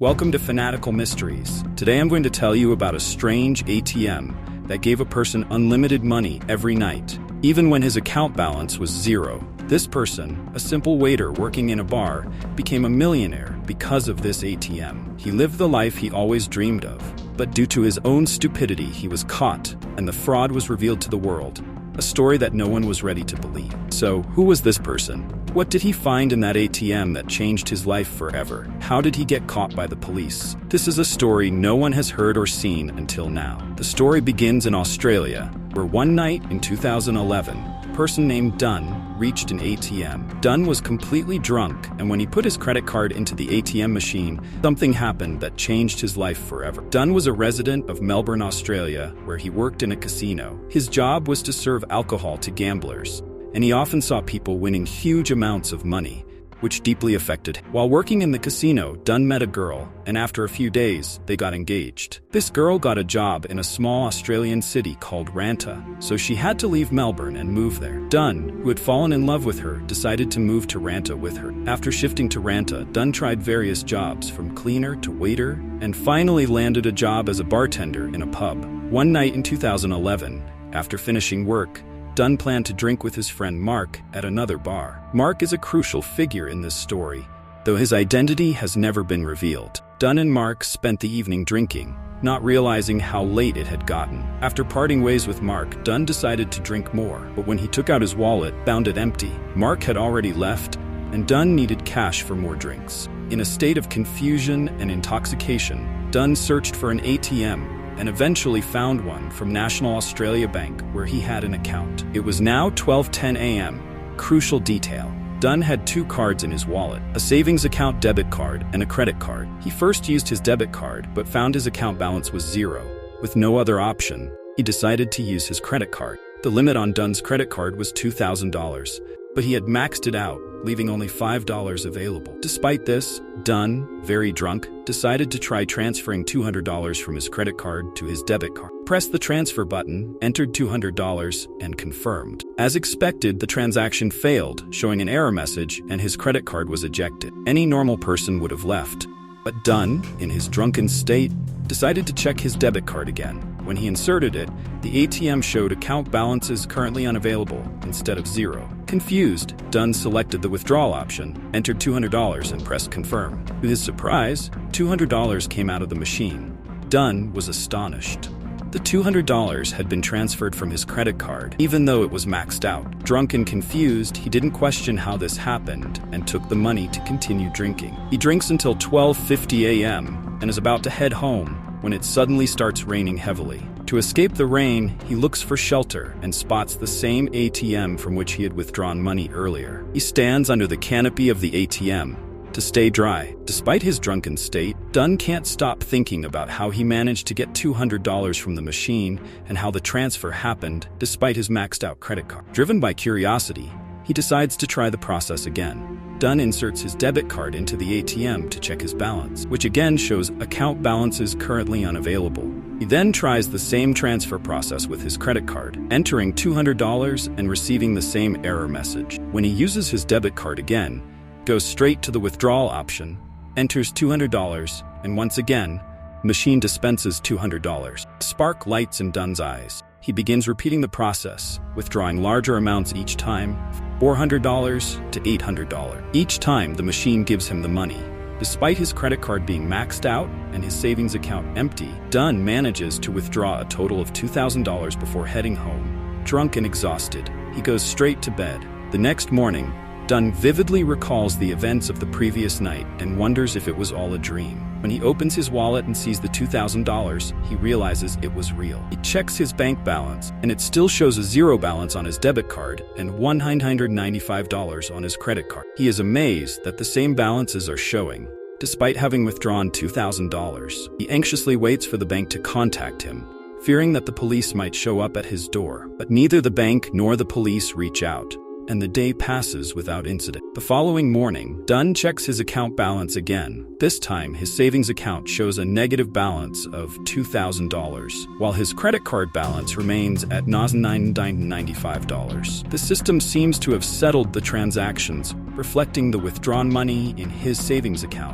Welcome to Fanatical Mysteries. Today I'm going to tell you about a strange ATM that gave a person unlimited money every night, even when his account balance was zero. This person, a simple waiter working in a bar, became a millionaire because of this ATM. He lived the life he always dreamed of, but due to his own stupidity, he was caught, and the fraud was revealed to the world. A story that no one was ready to believe. So, who was this person? What did he find in that ATM that changed his life forever? How did he get caught by the police? This is a story no one has heard or seen until now. The story begins in Australia, where one night in 2011, a person named Dunn reached an ATM. Dunn was completely drunk, and when he put his credit card into the ATM machine, something happened that changed his life forever. Dunn was a resident of Melbourne, Australia, where he worked in a casino. His job was to serve alcohol to gamblers, and he often saw people winning huge amounts of money, which deeply affected him. While working in the casino, Dunn met a girl, and after a few days, they got engaged. This girl got a job in a small Australian city called Ranta, so she had to leave Melbourne and move there. Dunn, who had fallen in love with her, decided to move to Ranta with her. After shifting to Ranta, Dunn tried various jobs, from cleaner to waiter, and finally landed a job as a bartender in a pub. One night in 2011, after finishing work, Dunn planned to drink with his friend Mark at another bar. Mark is a crucial figure in this story, though his identity has never been revealed. Dunn and Mark spent the evening drinking, not realizing how late it had gotten. After parting ways with Mark, Dunn decided to drink more, but when he took out his wallet, found it empty. Mark had already left, and Dunn needed cash for more drinks. In a state of confusion and intoxication, Dunn searched for an ATM and eventually found one from National Australia Bank, where he had an account. It was now 12:10 a.m. Crucial detail: Dunn had two cards in his wallet, a savings account debit card and a credit card. He first used his debit card, but found his account balance was zero. With no other option, he decided to use his credit card. The limit on Dunn's credit card was $2,000, but he had maxed it out, leaving only $5 available. Despite this, Dunn, very drunk, decided to try transferring $200 from his credit card to his debit card. Pressed the transfer button, entered $200, and confirmed. As expected, the transaction failed, showing an error message, and his credit card was ejected. Any normal person would have left, but Dunn, in his drunken state, decided to check his debit card again. When he inserted it, the ATM showed account balances currently unavailable instead of zero. Confused, Dunn selected the withdrawal option, entered $200, and pressed confirm. To his surprise, $200 came out of the machine. Dunn was astonished. The $200 had been transferred from his credit card, even though it was maxed out. Drunk and confused, he didn't question how this happened and took the money to continue drinking. He drinks until 12:50 a.m. and is about to head home when it suddenly starts raining heavily. To escape the rain, he looks for shelter and spots the same ATM from which he had withdrawn money earlier. He stands under the canopy of the ATM to stay dry. Despite his drunken state, Dunn can't stop thinking about how he managed to get $200 from the machine and how the transfer happened despite his maxed out credit card. Driven by curiosity, he decides to try the process again. Dunn inserts his debit card into the ATM to check his balance, which again shows account balances currently unavailable. He then tries the same transfer process with his credit card, entering $200 and receiving the same error message. When he uses his debit card again, goes straight to the withdrawal option, enters $200, and once again, machine dispenses $200. Spark lights in Dunn's eyes. He begins repeating the process, withdrawing larger amounts each time, $400 to $800. Each time, the machine gives him the money. Despite his credit card being maxed out and his savings account empty, Dunn manages to withdraw a total of $2,000 before heading home. Drunk and exhausted, he goes straight to bed. The next morning, Dunn vividly recalls the events of the previous night and wonders if it was all a dream. When he opens his wallet and sees the $2,000, he realizes it was real. He checks his bank balance, and it still shows a zero balance on his debit card and $195 on his credit card. He is amazed that the same balances are showing, despite having withdrawn $2,000. He anxiously waits for the bank to contact him, fearing that the police might show up at his door. But neither the bank nor the police reach out. and the day passes without incident. The following morning, Dunn checks his account balance again. This time, his savings account shows a negative balance of $2,000, while his credit card balance remains at $995. The system seems to have settled the transactions, reflecting the withdrawn money in his savings account.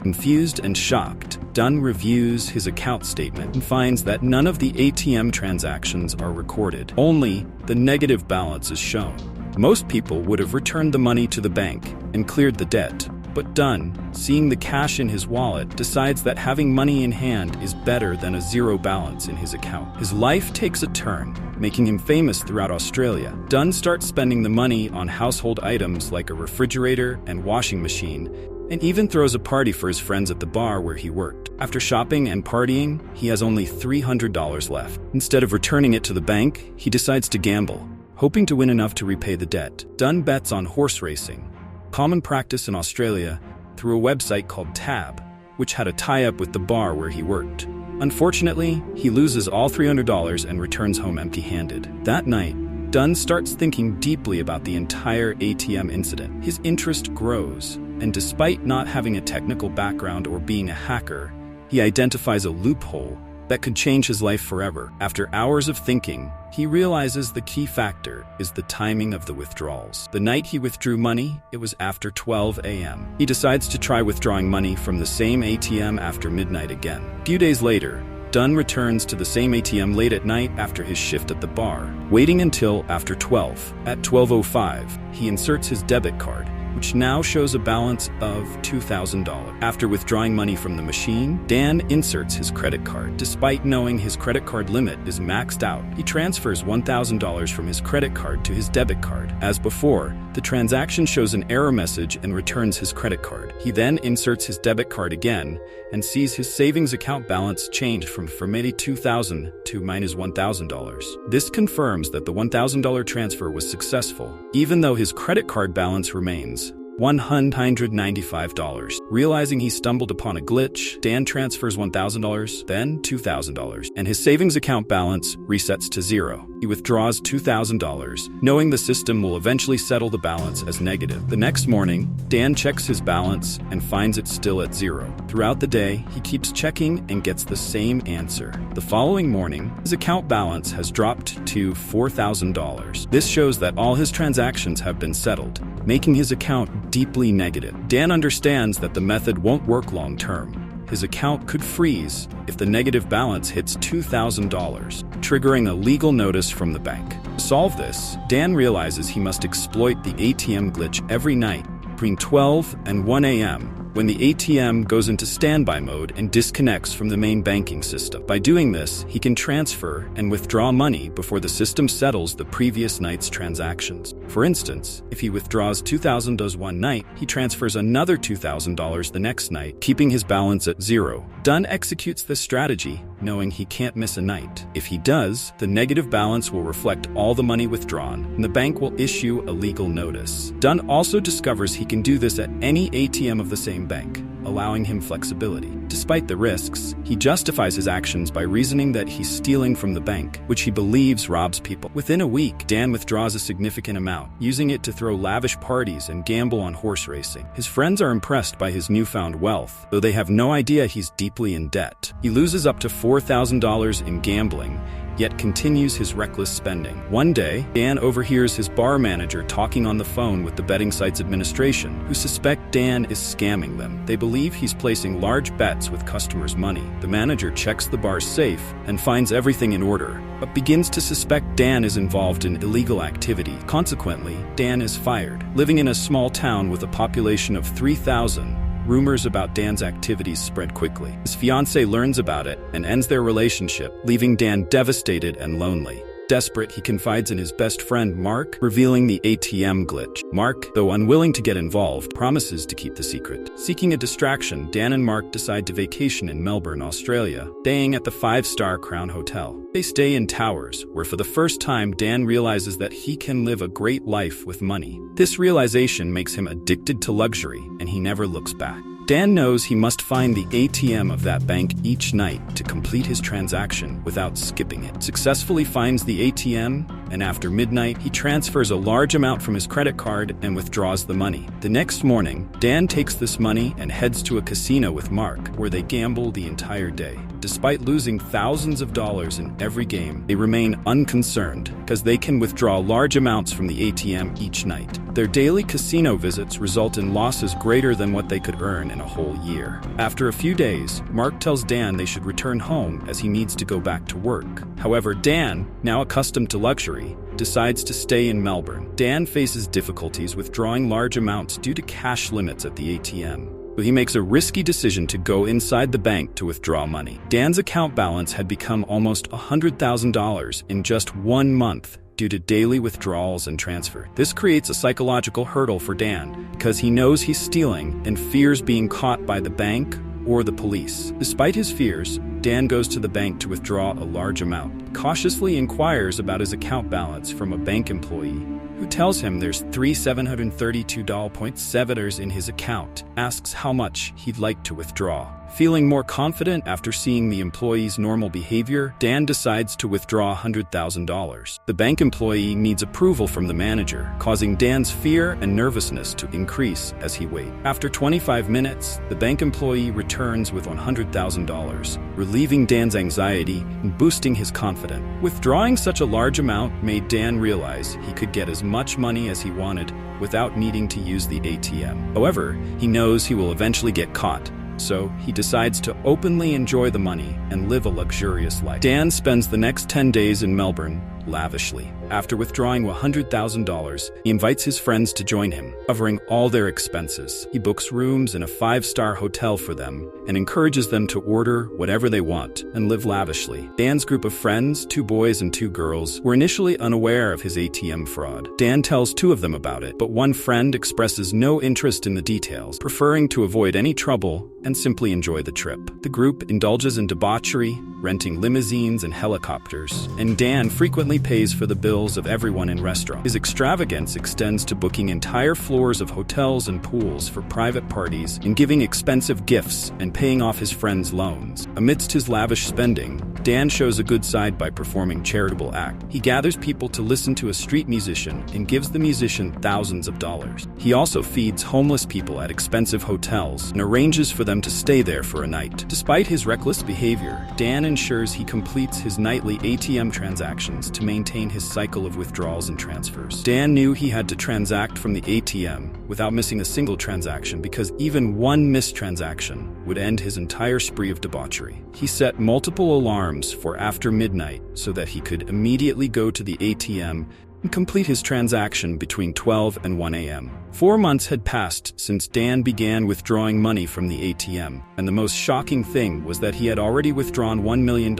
Confused and shocked, Dunn reviews his account statement and finds that none of the ATM transactions are recorded. Only the negative balance is shown. Most people would have returned the money to the bank and cleared the debt, but Dunn, seeing the cash in his wallet, decides that having money in hand is better than a zero balance in his account. His life takes a turn, making him famous throughout Australia. Dunn starts spending the money on household items like a refrigerator and washing machine, and even throws a party for his friends at the bar where he worked. After shopping and partying, he has only $300 left. Instead of returning it to the bank, he decides to gamble, hoping to win enough to repay the debt. Dunn bets on horse racing, common practice in Australia, through a website called Tab, which had a tie-up with the bar where he worked. Unfortunately, he loses all $300 and returns home empty-handed. That night, Dunn starts thinking deeply about the entire ATM incident. His interest grows, and despite not having a technical background or being a hacker, he identifies a loophole that could change his life forever. After hours of thinking, he realizes the key factor is the timing of the withdrawals. The night he withdrew money, it was after 12 a.m. He decides to try withdrawing money from the same ATM after midnight again. A few days later, Dunn returns to the same ATM late at night after his shift at the bar, waiting until after 12. At 12:05, he inserts his debit card, which now shows a balance of $2,000. After withdrawing money from the machine, Dan inserts his credit card. Despite knowing his credit card limit is maxed out, he transfers $1,000 from his credit card to his debit card. As before, the transaction shows an error message and returns his credit card. He then inserts his debit card again and sees his savings account balance change from $82,000 to -$1,000. This confirms that the $1,000 transfer was successful, even though his credit card balance remains $195. Realizing he stumbled upon a glitch, Dan transfers $1,000, then $2,000, and his savings account balance resets to zero. He withdraws $2,000, knowing the system will eventually settle the balance as negative. The next morning, Dan checks his balance and finds it still at zero. Throughout the day, he keeps checking and gets the same answer. The following morning, his account balance has dropped to $4,000. This shows that all his transactions have been settled, making his account deeply negative. Dan understands that the method won't work long term. His account could freeze if the negative balance hits $2,000, triggering a legal notice from the bank. To solve this, Dan realizes he must exploit the ATM glitch every night between 12 and 1 a.m. when the ATM goes into standby mode and disconnects from the main banking system. By doing this, he can transfer and withdraw money before the system settles the previous night's transactions. For instance, if he withdraws $2,000 one night, he transfers another $2,000 the next night, keeping his balance at zero. Dunn executes this strategy, knowing he can't miss a night. If he does, the negative balance will reflect all the money withdrawn, and the bank will issue a legal notice. Dunn also discovers he can do this at any ATM of the same bank, allowing him flexibility. Despite the risks, he justifies his actions by reasoning that he's stealing from the bank, which he believes robs people. Within a week, Dan withdraws a significant amount, using it to throw lavish parties and gamble on horse racing. His friends are impressed by his newfound wealth, though they have no idea he's deeply in debt. He loses up to $4,000 in gambling, yet continues his reckless spending. One day, Dan overhears his bar manager talking on the phone with the betting site's administration, who suspect Dan is scamming them. They believe he's placing large bets with customers' money. The manager checks the bar's safe and finds everything in order, but begins to suspect Dan is involved in illegal activity. Consequently, Dan is fired. Living in a small town with a population of 3,000, rumors about Dan's activities spread quickly. His fiancée learns about it and ends their relationship, leaving Dan devastated and lonely. Desperate, he confides in his best friend Mark, revealing the ATM glitch. Mark, though unwilling to get involved, promises to keep the secret. Seeking a distraction, Dan and Mark decide to vacation in Melbourne, Australia, staying at the 5-star Crown Hotel. They stay in towers, where for the first time Dan realizes that he can live a great life with money. This realization makes him addicted to luxury, and he never looks back. Dan knows he must find the ATM of that bank each night to complete his transaction without skipping it. Successfully finds the ATM, and after midnight, he transfers a large amount from his credit card and withdraws the money. The next morning, Dan takes this money and heads to a casino with Mark, where they gamble the entire day. Despite losing thousands of dollars in every game, they remain unconcerned because they can withdraw large amounts from the ATM each night. Their daily casino visits result in losses greater than what they could earn in a whole year. After a few days, Mark tells Dan they should return home as he needs to go back to work. However, Dan, now accustomed to luxury, decides to stay in Melbourne. Dan faces difficulties withdrawing large amounts due to cash limits at the ATM. So he makes a risky decision to go inside the bank to withdraw money. Dan's account balance had become almost $100,000 in just 1 month due to daily withdrawals and transfer. This creates a psychological hurdle for Dan because he knows he's stealing and fears being caught by the bank or the police. Despite his fears, Dan goes to the bank to withdraw a large amount, cautiously inquires about his account balance from a bank employee who tells him there's $3,732.7 in his account, asks how much he'd like to withdraw. Feeling more confident after seeing the employee's normal behavior, Dan decides to withdraw $100,000. The bank employee needs approval from the manager, causing Dan's fear and nervousness to increase as he waits. After 25 minutes, the bank employee returns with $100,000, relieving Dan's anxiety and boosting his confidence. Withdrawing such a large amount made Dan realize he could get as much money as he wanted without needing to use the ATM. However, he knows he will eventually get caught, so he decides to openly enjoy the money and live a luxurious life. Dan spends the next 10 days in Melbourne lavishly. After withdrawing $100,000, he invites his friends to join him, covering all their expenses. He books rooms in a 5-star hotel for them and encourages them to order whatever they want and live lavishly. Dan's group of friends, 2 boys and 2 girls, were initially unaware of his ATM fraud. Dan tells 2 of them about it, but one friend expresses no interest in the details, preferring to avoid any trouble and simply enjoy the trip. The group indulges in debauchery, renting limousines and helicopters, and Dan frequently pays for the bills of everyone in restaurants. His extravagance extends to booking entire floors of hotels and pools for private parties and giving expensive gifts and paying off his friends' loans. Amidst his lavish spending, Dan shows a good side by performing charitable acts. He gathers people to listen to a street musician and gives the musician thousands of dollars. He also feeds homeless people at expensive hotels and arranges for them to stay there for a night. Despite his reckless behavior, Dan ensures he completes his nightly ATM transactions to maintain his cycle of withdrawals and transfers. Dan knew he had to transact from the ATM without missing a single transaction because even one missed transaction would end his entire spree of debauchery. He set multiple alarms for after midnight so that he could immediately go to the ATM and complete his transaction between 12 and 1 a.m. 4 months had passed since Dan began withdrawing money from the ATM, and the most shocking thing was that he had already withdrawn $1 million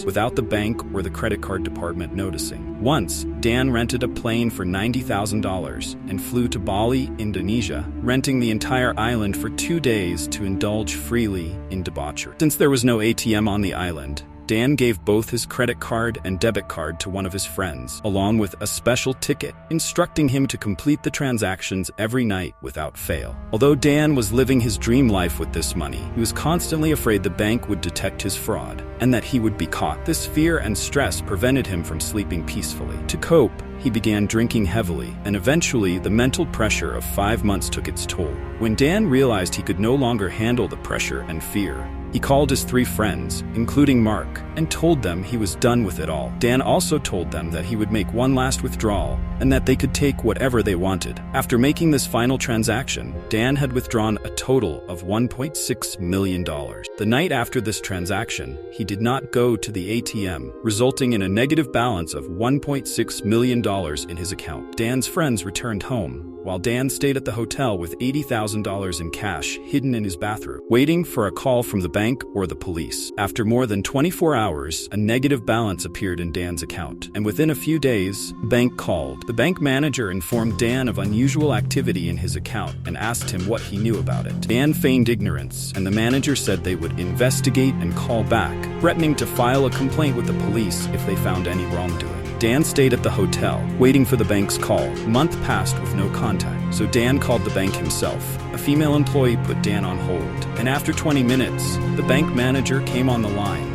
without the bank or the credit card department noticing. Once, Dan rented a plane for $90,000 and flew to Bali, Indonesia, renting the entire island for 2 days to indulge freely in debauchery. Since there was no ATM on the island, Dan gave both his credit card and debit card to one of his friends, along with a special ticket, instructing him to complete the transactions every night without fail. Although Dan was living his dream life with this money, he was constantly afraid the bank would detect his fraud and that he would be caught. This fear and stress prevented him from sleeping peacefully. To cope, he began drinking heavily, and eventually the mental pressure of 5 months took its toll. When Dan realized he could no longer handle the pressure and fear, he called his 3 friends, including Mark, and told them he was done with it all. Dan also told them that he would make one last withdrawal and that they could take whatever they wanted. After making this final transaction, Dan had withdrawn a total of $1.6 million. The night after this transaction, he did not go to the ATM, resulting in a negative balance of $1.6 million in his account. Dan's friends returned home, while Dan stayed at the hotel with $80,000 in cash hidden in his bathroom, waiting for a call from the bank or the police. After more than 24 hours, a negative balance appeared in Dan's account, and within a few days, the bank called. The bank manager informed Dan of unusual activity in his account and asked him what he knew about it. Dan feigned ignorance, and the manager said they would investigate and call back, threatening to file a complaint with the police if they found any wrongdoing. Dan stayed at the hotel, waiting for the bank's call. A month passed with no contact, so Dan called the bank himself. A female employee put Dan on hold, and after 20 minutes, the bank manager came on the line.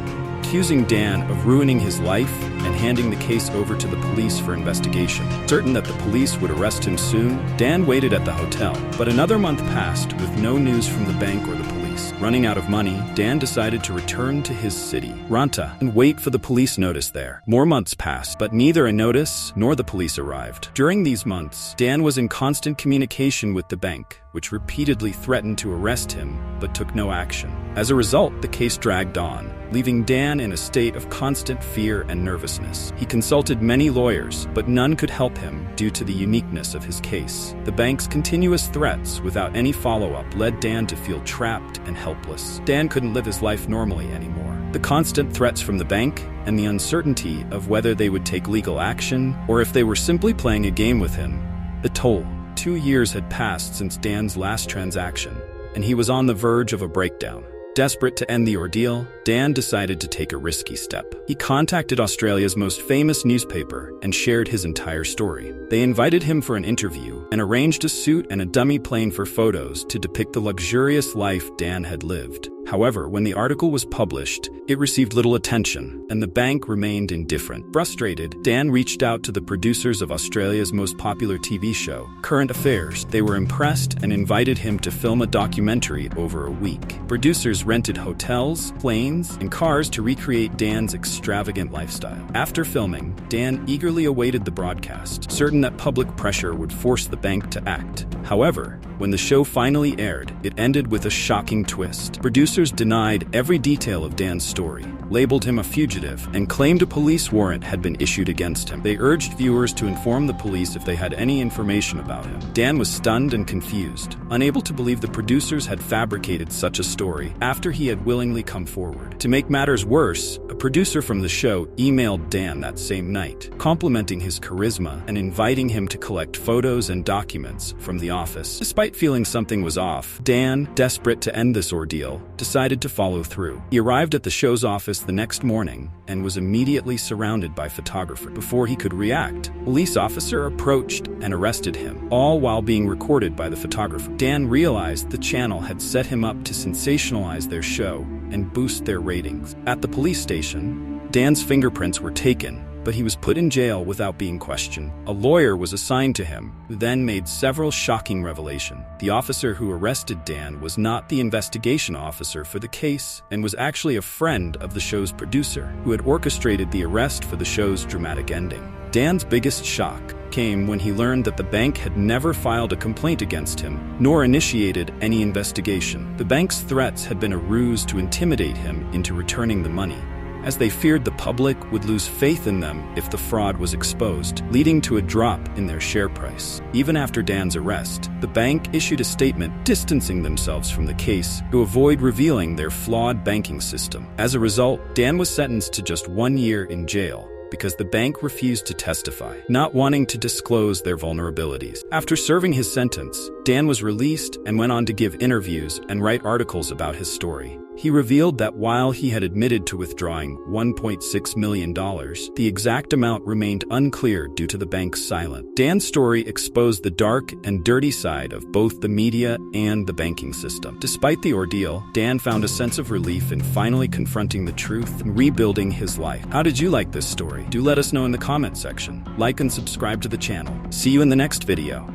accusing Dan of ruining his life and handing the case over to the police for investigation. Certain that the police would arrest him soon, Dan waited at the hotel. But another month passed with no news from the bank or the police. Running out of money, Dan decided to return to his city, Ranta, and wait for the police notice there. More months passed, but neither a notice nor the police arrived. During these months, Dan was in constant communication with the bank, which repeatedly threatened to arrest him, but took no action. As a result, the case dragged on, leaving Dan in a state of constant fear and nervousness. He consulted many lawyers, but none could help him due to the uniqueness of his case. The bank's continuous threats without any follow-up led Dan to feel trapped and helpless. Dan couldn't live his life normally anymore. The constant threats from the bank and the uncertainty of whether they would take legal action or if they were simply playing a game with him, the toll. 2 years had passed since Dan's last transaction, and he was on the verge of a breakdown. Desperate to end the ordeal, Dan decided to take a risky step. He contacted Australia's most famous newspaper and shared his entire story. They invited him for an interview and arranged a suit and a dummy plane for photos to depict the luxurious life Dan had lived. However, when the article was published, it received little attention, and the bank remained indifferent. Frustrated, Dan reached out to the producers of Australia's most popular TV show, Current Affairs. They were impressed and invited him to film a documentary over a week. Producers rented hotels, planes, and cars to recreate Dan's extravagant lifestyle. After filming, Dan eagerly awaited the broadcast, certain that public pressure would force the bank to act. However, when the show finally aired, it ended with a shocking twist. Producers denied every detail of Dan's story, labeled him a fugitive, and claimed a police warrant had been issued against him. They urged viewers to inform the police if they had any information about him. Dan was stunned and confused, unable to believe the producers had fabricated such a story after he had willingly come forward. To make matters worse, a producer from the show emailed Dan that same night, complimenting his charisma and inviting him to collect photos and documents from the office. Despite feeling something was off, Dan, desperate to end this ordeal, decided to follow through. He arrived at the show's office the next morning and was immediately surrounded by photographers. Before he could react, a police officer approached and arrested him, all while being recorded by the photographer. Dan realized the channel had set him up to sensationalize their show and boost their ratings. At the police station, Dan's fingerprints were taken, but he was put in jail without being questioned. A lawyer was assigned to him, who then made several shocking revelations. The officer who arrested Dan was not the investigation officer for the case and was actually a friend of the show's producer, who had orchestrated the arrest for the show's dramatic ending. Dan's biggest shock came when he learned that the bank had never filed a complaint against him, nor initiated any investigation. The bank's threats had been a ruse to intimidate him into returning the money, as they feared the public would lose faith in them if the fraud was exposed, leading to a drop in their share price. Even after Dan's arrest, the bank issued a statement distancing themselves from the case to avoid revealing their flawed banking system. As a result, Dan was sentenced to just 1 year in jail because the bank refused to testify, not wanting to disclose their vulnerabilities. After serving his sentence, Dan was released and went on to give interviews and write articles about his story. He revealed that while he had admitted to withdrawing $1.6 million, the exact amount remained unclear due to the bank's silence. Dan's story exposed the dark and dirty side of both the media and the banking system. Despite the ordeal, Dan found a sense of relief in finally confronting the truth and rebuilding his life. How did you like this story? Do let us know in the comment section. Like and subscribe to the channel. See you in the next video.